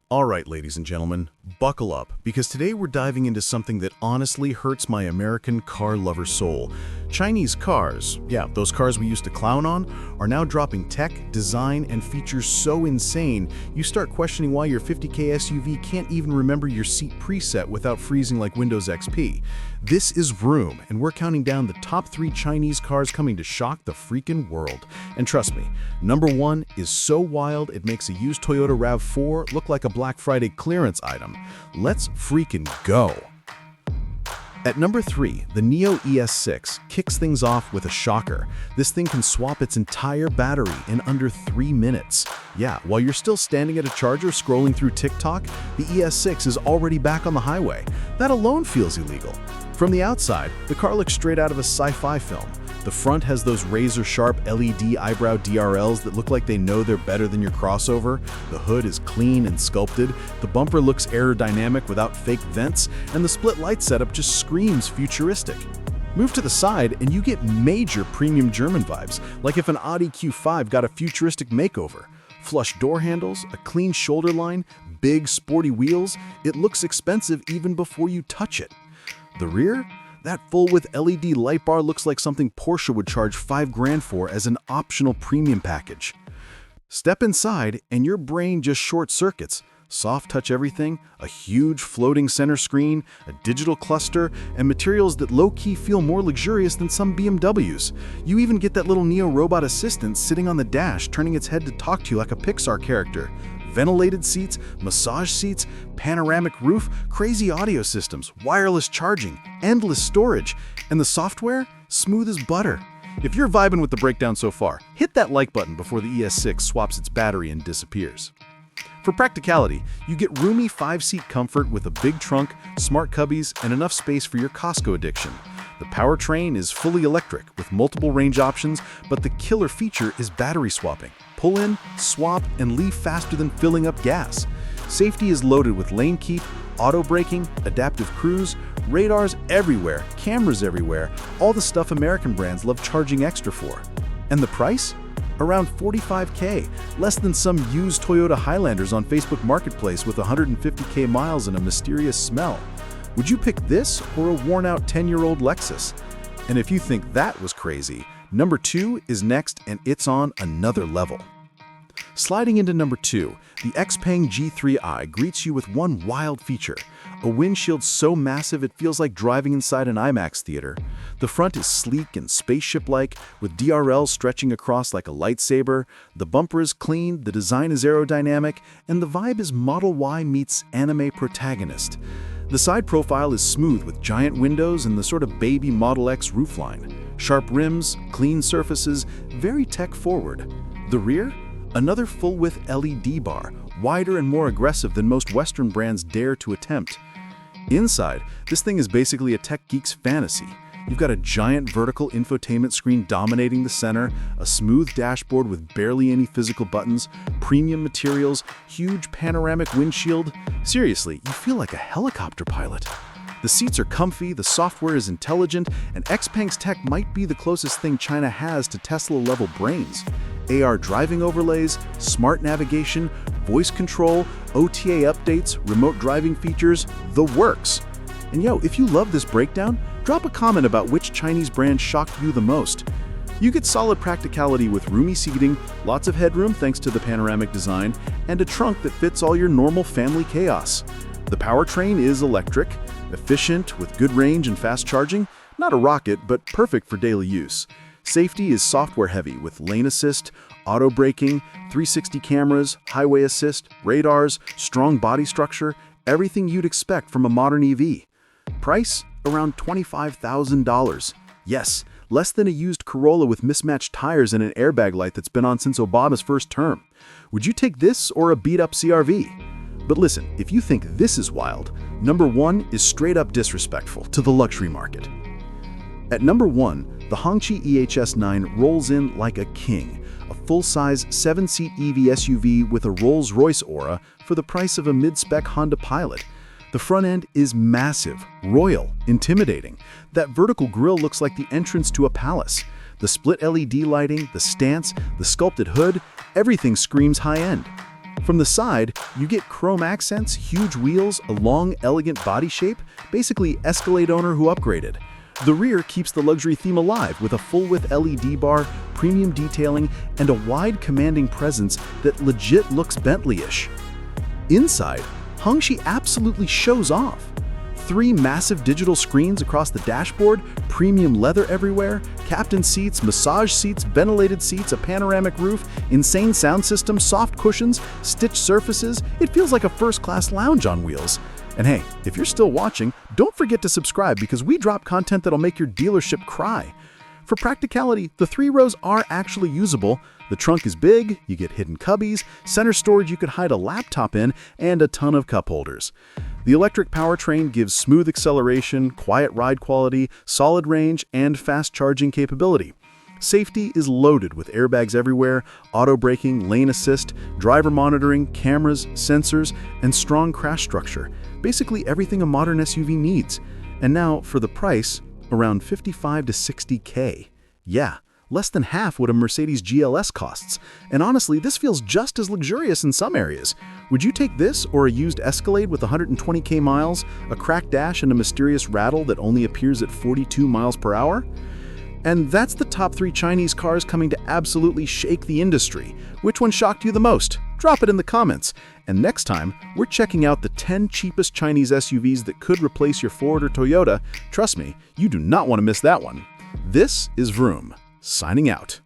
All right, ladies and gentlemen, buckle up, because today we're diving into something that honestly hurts my American car lover soul. Chinese cars, yeah, those cars we used to clown on, are now dropping tech, design, and features so insane, you start questioning why your 50K SUV can't even remember your seat preset without freezing like Windows XP. This is Vroom, and we're counting down the top 3 Chinese cars coming to shock the freaking world. And trust me, number 1 is so wild it makes a used Toyota RAV4 look like a Black Friday clearance item. Let's freaking go! At number 3, the NIO ES6 kicks things off with a shocker. This thing can swap its entire battery in under 3 minutes. Yeah, while you're still standing at a charger scrolling through TikTok, the ES6 is already back on the highway. That alone feels illegal. From the outside, the car looks straight out of a sci-fi film. The front has those razor-sharp LED eyebrow DRLs that look like they know they're better than your crossover. The hood is clean and sculpted, the bumper looks aerodynamic without fake vents, and the split light setup just screams futuristic. Move to the side and you get major premium German vibes, like if an Audi Q5 got a futuristic makeover. Flush door handles, a clean shoulder line, big sporty wheels, it looks expensive even before you touch it. The rear? That full-width LED light bar looks like something Porsche would charge $5,000 for as an optional premium package. Step inside and your brain just short-circuits. Soft touch everything, a huge floating center screen, a digital cluster, and materials that low-key feel more luxurious than some BMWs. You even get that little NIO robot assistant sitting on the dash, turning its head to talk to you like a Pixar character. Ventilated seats, massage seats, panoramic roof, crazy audio systems, wireless charging, endless storage, and the software? Smooth as butter. If you're vibing with the breakdown so far, hit that like button before the ES6 swaps its battery and disappears. For practicality, you get roomy 5-seat comfort with a big trunk, smart cubbies, and enough space for your Costco addiction. The powertrain is fully electric with multiple range options, but the killer feature is battery swapping. Pull in, swap, and leave faster than filling up gas. Safety is loaded with lane keep, auto braking, adaptive cruise, radars everywhere, cameras everywhere, all the stuff American brands love charging extra for. And the price? Around $45K, less than some used Toyota Highlanders on Facebook Marketplace with 150K miles and a mysterious smell. Would you pick this or a worn-out 10-year-old Lexus? And if you think that was crazy, number 2 is next, and it's on another level. Sliding into number 2, the XPENG G3i greets you with one wild feature. A windshield so massive it feels like driving inside an IMAX theater. The front is sleek and spaceship-like, with DRLs stretching across like a lightsaber. The bumper is clean, the design is aerodynamic, and the vibe is Model Y meets anime protagonist. The side profile is smooth with giant windows and the sort of baby Model X roofline. Sharp rims, clean surfaces, very tech-forward. The rear? Another full-width LED bar, wider and more aggressive than most Western brands dare to attempt. Inside, this thing is basically a tech geek's fantasy. You've got a giant vertical infotainment screen dominating the center, a smooth dashboard with barely any physical buttons, premium materials, huge panoramic windshield. Seriously, you feel like a helicopter pilot. The seats are comfy, the software is intelligent, and XPENG's tech might be the closest thing China has to Tesla-level brains. AR driving overlays, smart navigation, voice control, OTA updates, remote driving features, the works. And yo, if you love this breakdown, drop a comment about which Chinese brand shocked you the most. You get solid practicality with roomy seating, lots of headroom thanks to the panoramic design, and a trunk that fits all your normal family chaos. The powertrain is electric, efficient with good range and fast charging, not a rocket, but perfect for daily use. Safety is software-heavy with lane assist, auto braking, 360 cameras, highway assist, radars, strong body structure, everything you'd expect from a modern EV. Price? Around $25,000. Yes, less than a used Corolla with mismatched tires and an airbag light that's been on since Obama's first term. Would you take this or a beat-up CR-V? But listen, if you think this is wild, number 1 is straight-up disrespectful to the luxury market. At number 1, the Hongqi E-HS9 rolls in like a king, a full-size 7-seat EV SUV with a Rolls-Royce aura for the price of a mid-spec Honda Pilot. The front end is massive, royal, intimidating. That vertical grille looks like the entrance to a palace. The split LED lighting, the stance, the sculpted hood, everything screams high-end. From the side, you get chrome accents, huge wheels, a long, elegant body shape, basically Escalade owner who upgraded. The rear keeps the luxury theme alive with a full-width LED bar, premium detailing, and a wide, commanding presence that legit looks Bentley-ish. Inside, Hongqi absolutely shows off. 3 massive digital screens across the dashboard, premium leather everywhere, captain seats, massage seats, ventilated seats, a panoramic roof, insane sound system, soft cushions, stitched surfaces. It feels like a first-class lounge on wheels. And hey, if you're still watching, don't forget to subscribe because we drop content that'll make your dealership cry. For practicality, the 3 rows are actually usable. The trunk is big, you get hidden cubbies, center storage you could hide a laptop in, and a ton of cup holders. The electric powertrain gives smooth acceleration, quiet ride quality, solid range, and fast charging capability. Safety is loaded with airbags everywhere, auto braking, lane assist, driver monitoring, cameras, sensors, and strong crash structure. Basically everything a modern SUV needs. And now, for the price, around 55 to 60K. Yeah, less than half what a Mercedes GLS costs. And honestly, this feels just as luxurious in some areas. Would you take this or a used Escalade with 120K miles, a cracked dash, and a mysterious rattle that only appears at 42 miles per hour? And that's the top 3 Chinese cars coming to absolutely shake the industry. Which one shocked you the most? Drop it in the comments. And next time, we're checking out the 10 cheapest Chinese SUVs that could replace your Ford or Toyota. Trust me, you do not want to miss that one. This is Vroom, signing out.